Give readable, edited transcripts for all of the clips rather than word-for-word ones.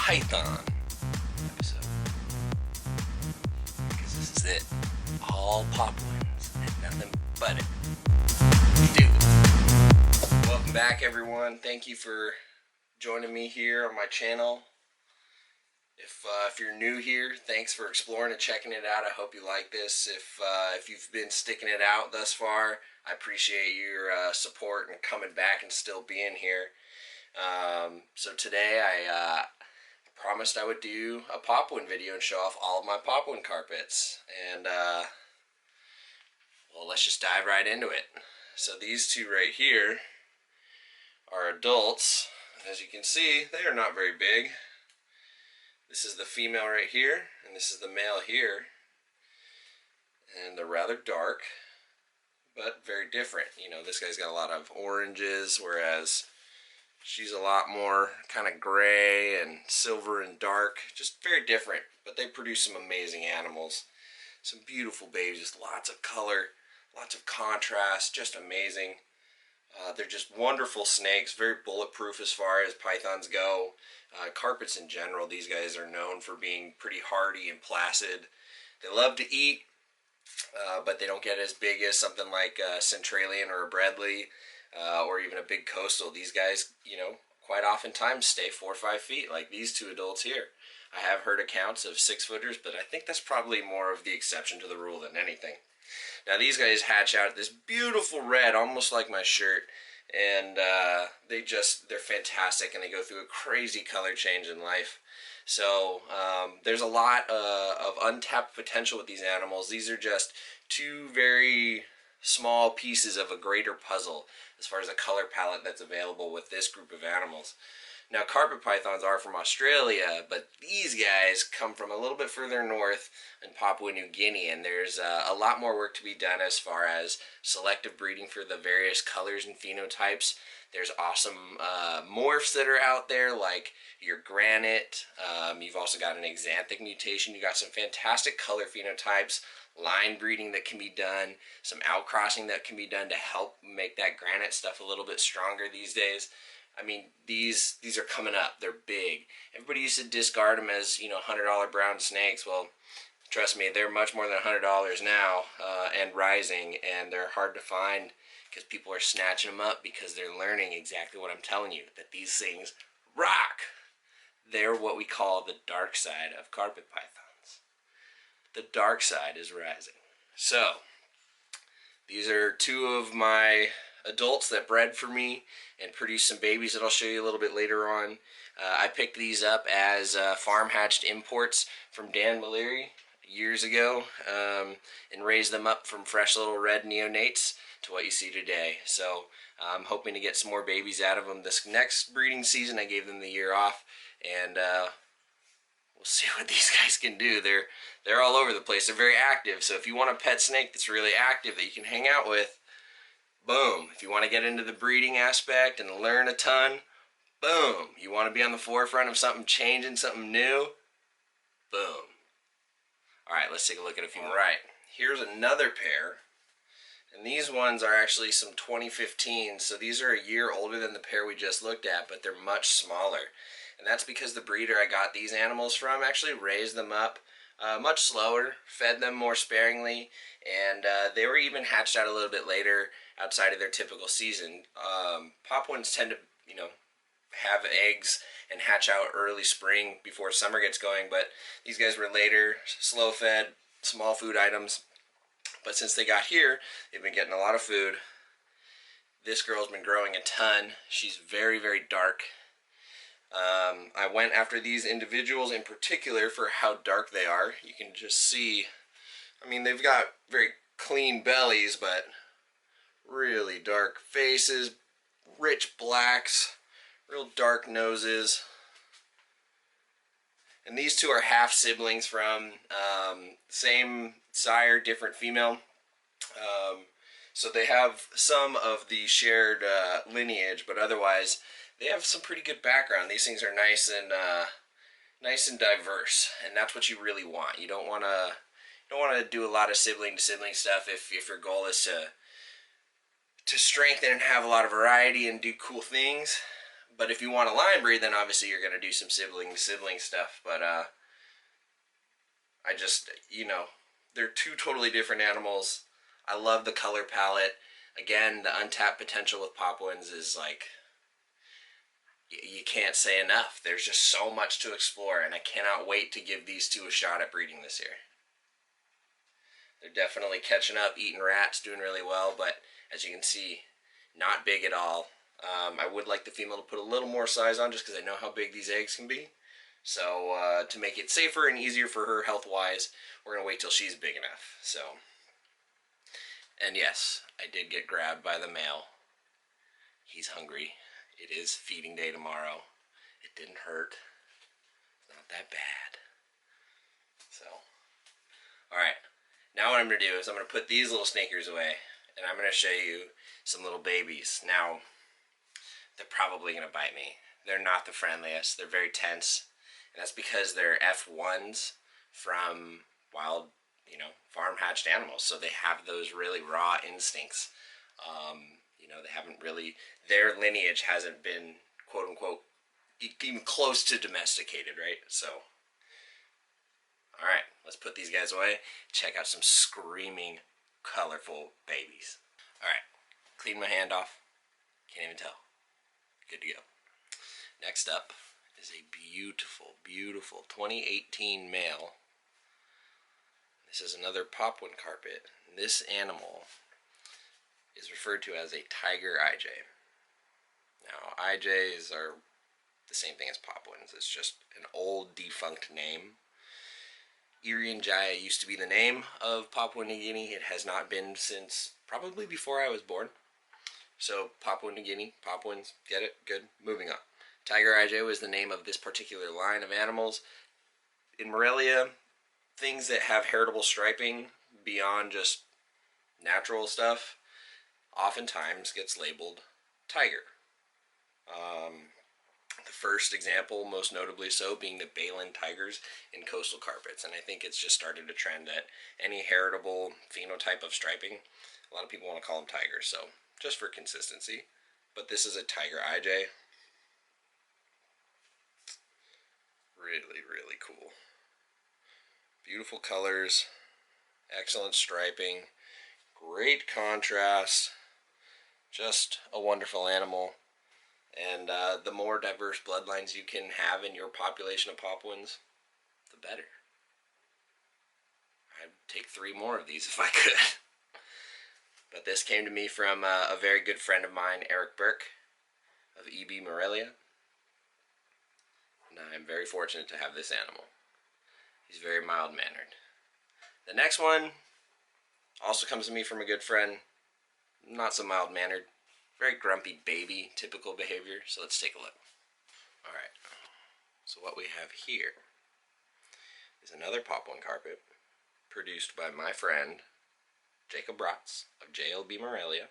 Python episode. Because this is it. All Papuans and nothing but it. Dude. Welcome back, everyone. Thank you for joining me here on my channel. If you're new here, thanks for exploring and checking it out. I hope you like this. If you've been sticking it out thus far, I appreciate your support and coming back and still being here. So today I promised I would do a Papuan video and show off all of my Papuan carpets. And well, let's just dive right into it. So these two right here are adults. As you can see, they are not very big. This is the female right here, and this is the male here. And they're rather dark, but very different. You know, this guy's got a lot of oranges, whereas she's a lot more kind of gray and silver and dark. Just very different, but they produce some amazing animals. Some beautiful babies, just lots of color, lots of contrast, just amazing. They're just wonderful snakes, very bulletproof as far as pythons go. Carpets in general, these guys are known for being pretty hardy and placid. They love to eat, but they don't get as big as something like a Centralian or a Bredli, or even a big coastal. These guys, you know, quite oftentimes stay 4 or 5 feet, like these two adults here. I have heard accounts of 6-footers, but I think that's probably more of the exception to the rule than anything. Now these guys hatch out this beautiful red, almost like my shirt, and they're fantastic, and they go through a crazy color change in life. So there's a lot of untapped potential with these animals. These are just two very small pieces of a greater puzzle as far as the color palette that's available with this group of animals. Now, carpet pythons are from Australia, but these guys come from a little bit further north in Papua New Guinea, and there's a lot more work to be done as far as selective breeding for the various colors and phenotypes. There's awesome morphs that are out there, like your granite. You've also got an axanthic mutation. You got some fantastic color phenotypes, line breeding that can be done, some outcrossing that can be done to help make that granite stuff a little bit stronger these days. I mean, these are coming up. They're big. Everybody used to discard them as, you know, $100 brown snakes. Well, trust me, they're much more than $100 now, and rising, and they're hard to find because people are snatching them up because they're learning exactly what I'm telling you, that these things rock. They're what we call the dark side of carpet pythons. The dark side is rising. So, these are two of my adults that bred for me and produced some babies that I'll show you a little bit later on. I picked these up as farm hatched imports from Dan Maliri years ago, and raised them up from fresh little red neonates to what you see today. So I'm hoping to get some more babies out of them this next breeding season. I gave them the year off, and we'll see what these guys can do. They're all over the place. They're very active. So if you want a pet snake that's really active that you can hang out with, boom. If you want to get into the breeding aspect and learn a ton, boom. You want to be on the forefront of something changing, something new, boom. Alright, let's take a look at a few more. Alright, here's another pair. And these ones are actually some 2015, so these are a year older than the pair we just looked at, but they're much smaller. And that's because the breeder I got these animals from actually raised them up much slower, fed them more sparingly, and they were even hatched out a little bit later outside of their typical season. Papuans tend to, you know, have eggs and hatch out early spring before summer gets going, but these guys were later, slow fed, small food items. But since they got here, they've been getting a lot of food. This girl's been growing a ton. She's very, very dark. I went after these individuals in particular for how dark they are. You can just see, I mean, they've got very clean bellies, but really dark faces, rich blacks, real dark noses. And these two are half siblings from same sire, different female. So they have some of the shared lineage, but otherwise they have some pretty good background. These things are nice and diverse, and that's what you really want. You don't want to do a lot of sibling to sibling stuff if your goal is to strengthen and have a lot of variety and do cool things. But if you want a line breed, then obviously you're going to do some sibling stuff. But I just, they're two totally different animals. I love the color palette. Again, the untapped potential with Papuans is like, you can't say enough. There's just so much to explore, and I cannot wait to give these two a shot at breeding this year. They're definitely catching up, eating rats, doing really well, but as you can see, not big at all. I would like the female to put a little more size on just because I know how big these eggs can be. So to make it safer and easier for her health-wise, we're going to wait till she's big enough. So, and yes, I did get grabbed by the male. He's hungry. It is feeding day tomorrow. It didn't hurt. It's not that bad. So, alright. Now what I'm going to do is I'm going to put these little snakers away, and I'm going to show you some little babies. Now, they're probably going to bite me. They're not the friendliest. They're very tense, and that's because they're F1s from wild, farm hatched animals. So they have those really raw instincts. They haven't really, their lineage hasn't been, quote unquote, even close to domesticated, right? So, all right, let's put these guys away. Check out some screaming, colorful babies. All right, clean my hand off. Can't even tell. Good to go. Next up is a beautiful, beautiful 2018 male. This is another Papuan carpet. This animal is referred to as a tiger IJ. Now, IJs are the same thing as Papuans. It's just an old defunct name. Irian Jaya used to be the name of Papua New Guinea. It has not been since probably before I was born. So Papua New Guinea, Papuans, get it? Good. Moving on. Tiger IJ was the name of this particular line of animals. In Morelia, things that have heritable striping beyond just natural stuff oftentimes gets labeled tiger. The first example, most notably so, being the Balin tigers in coastal carpets. And I think it's just started a trend that any heritable phenotype of striping, a lot of people want to call them tigers. So just for consistency. But this is a tiger IJ. Really, really cool. Beautiful colors, excellent striping, great contrast, just a wonderful animal. And the more diverse bloodlines you can have in your population of Papuans, the better. I'd take 3 more of these if I could. But this came to me from a very good friend of mine, Eric Burke of EB Morelia. And I'm very fortunate to have this animal. He's very mild-mannered. The next one also comes to me from a good friend. Not so mild-mannered. Very grumpy baby, typical behavior. So let's take a look. Alright. So what we have here is another Papuan carpet produced by my friend Jacob Bratz of JLB Morelia.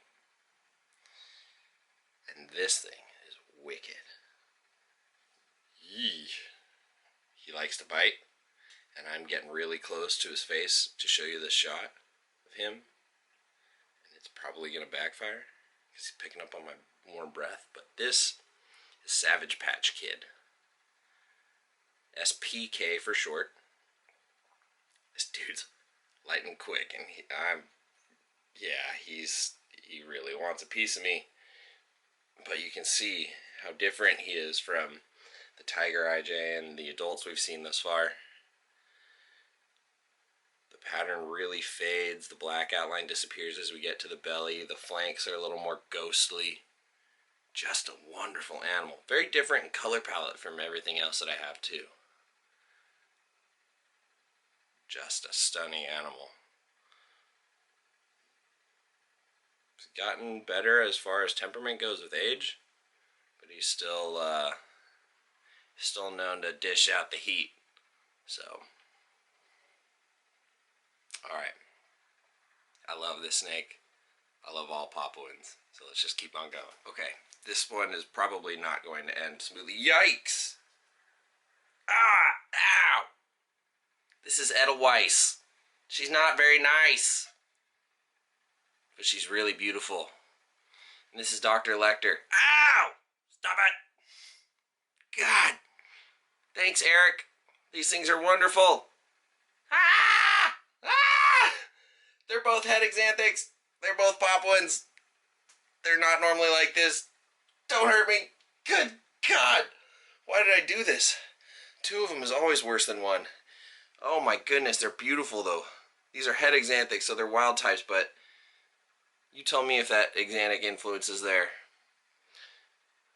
And this thing is wicked. Yee. He likes to bite. And I'm getting really close to his face to show you this shot of him. And it's probably going to backfire because he's picking up on my warm breath. But this is Savage Patch Kid. SPK for short. This dude's lightning quick. And he really wants a piece of me. But you can see how different he is from the Tiger IJ and the adults we've seen thus far. Pattern really fades, the black outline disappears as we get to the belly, the flanks are a little more ghostly. Just a wonderful animal. Very different in color palette from everything else that I have too. Just a stunning animal. He's gotten better as far as temperament goes with age, but he's still known to dish out the heat. So alright, I love this snake. I love all Papuans, so let's just keep on going. Okay, this one is probably not going to end smoothly. Yikes! Ow! This is Edelweiss. She's not very nice, but she's really beautiful. And this is Dr. Lecter. Ow! Stop it! God. Thanks, Eric. These things are wonderful. Ah! Ah! They're both head xanthics. They're both Papuans. They're not normally like this. Don't hurt me. Good God. Why did I do this? Two of them is always worse than one. Oh my goodness, they're beautiful though. These are head xanthics, so they're wild types, but you tell me if that xanthic influence is there.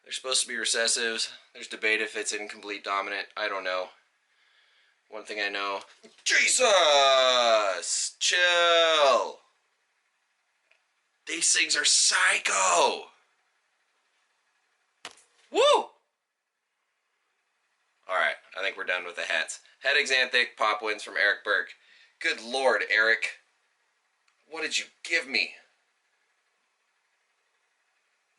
They're supposed to be recessives. There's debate if it's incomplete dominant. I don't know. One thing I know. Jesus! Chill! These things are psycho! Woo! Alright, I think we're done with the hats. Head xanthic, Papuans from Eric Burke. Good Lord, Eric. What did you give me?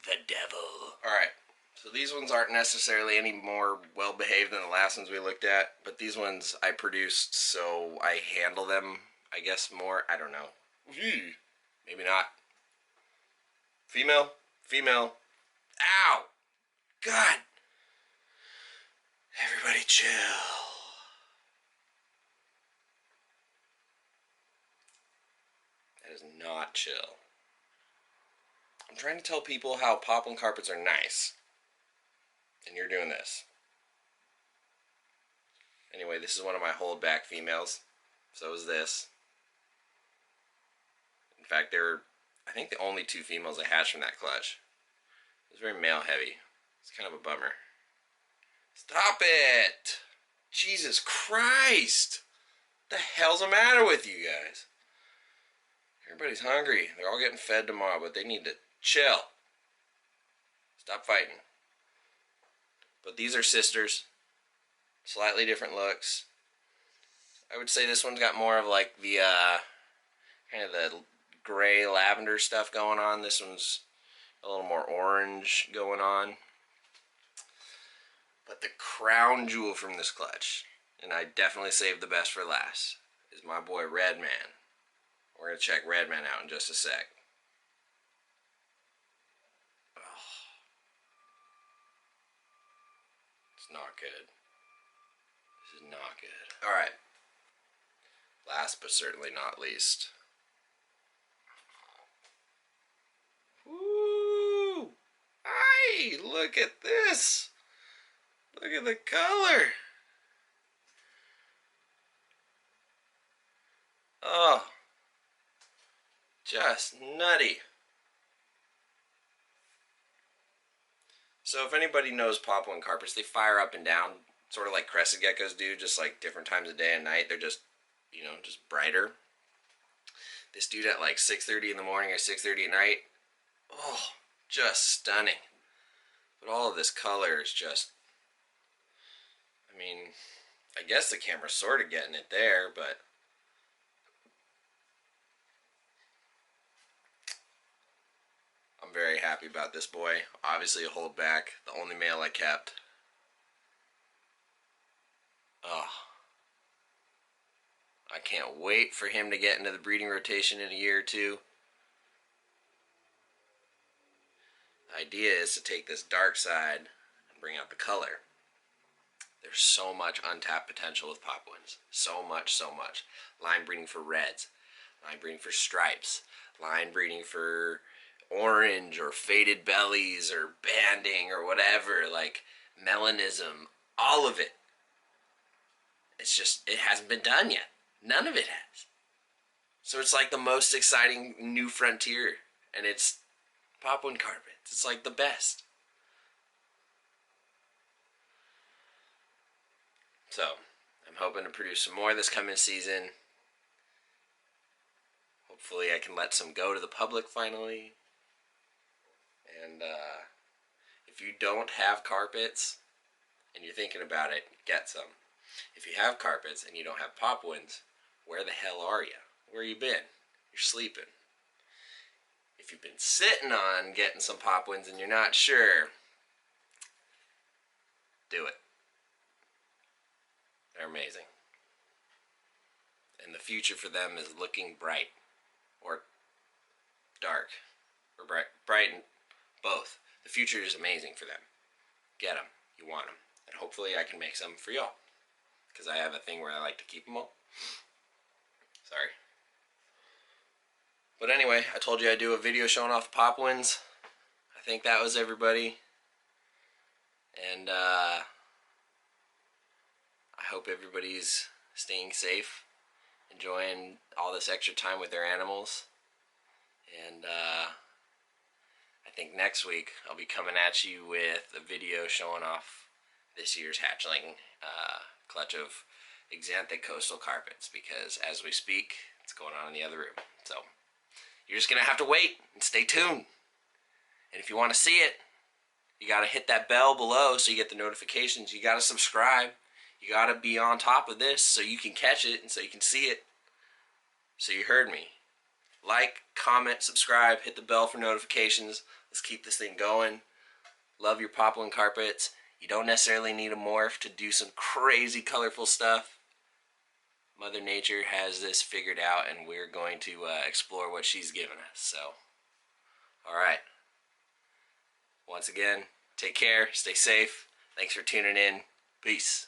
The devil. Alright, so these ones aren't necessarily any more well-behaved than the last ones we looked at, but these ones I produced, so I handle them, I guess, more. I don't know. Maybe not. Female? Female. Ow! God! Everybody chill. That is not chill. I'm trying to tell people how Papuan carpets are nice. And you're doing this. Anyway, this is one of my holdback females. So is this. In fact, they're, I think, the only two females I hatched from that clutch. It's very male heavy. It's kind of a bummer. Stop it! Jesus Christ! What the hell's the matter with you guys? Everybody's hungry. They're all getting fed tomorrow, but they need to chill. Stop fighting. But these are sisters. Slightly different looks. I would say this one's got more of like the kind of the gray lavender stuff going on. This one's a little more orange going on. But the crown jewel from this clutch, and I definitely saved the best for last, is my boy Redman. We're going to check Redman out in just a sec. Oh. It's not good. This is not good. Alright. Last but certainly not least. Woo! Hey, look at this! Look at the color! Oh. Just nutty. So if anybody knows Papuan carpets, they fire up and down, sort of like crested geckos do, just like different times of day and night. They're just, you know, just brighter. This dude at like 6:30 in the morning or 6:30 at night, oh, just stunning. But all of this color is just, I mean, I guess the camera's sort of getting it there, but I'm very happy about this boy. Obviously a holdback, the only male I kept. Oh. I can't wait for him to get into the breeding rotation in a year or two. The idea is to take this dark side and bring out the color. There's so much untapped potential with Papuans. So much, so much. Line breeding for reds. Line breeding for stripes. Line breeding for orange or faded bellies or banding or whatever. Like melanism. All of it. It's just, it hasn't been done yet. None of it has. So it's like the most exciting new frontier. And it's Papuan carpets. It's like the best. So, I'm hoping to produce some more this coming season. Hopefully I can let some go to the public finally. And if you don't have carpets and you're thinking about it, get some. If you have carpets and you don't have Papuans, where the hell are you? Where you been? You're sleeping. If you've been sitting on getting some Papuans and you're not sure, do it. They're amazing. And the future for them is looking bright. Or dark. Or bright and both. The future is amazing for them. Get them. You want them. and hopefully I can make some for y'all, because I have a thing where I like to keep them all. Sorry. But anyway, I told you I'd do a video showing off the Papuans. I think that was everybody. And I hope everybody's staying safe, enjoying all this extra time with their animals. And I think next week I'll be coming at you with a video showing off this year's hatchling clutch of Xanthic coastal carpets, because as we speak, it's going on in the other room. So you're just going to have to wait and stay tuned. And if you want to see it, you got to hit that bell below so you get the notifications. You got to subscribe. You got to be on top of this so you can catch it and so you can see it. So you heard me. Like, comment, subscribe, hit the bell for notifications. Let's keep this thing going. Love your Papuan carpets. You don't necessarily need a morph to do some crazy colorful stuff. Mother Nature has this figured out, and we're going to explore what she's given us. So, alright. Once again, take care, stay safe. Thanks for tuning in. Peace.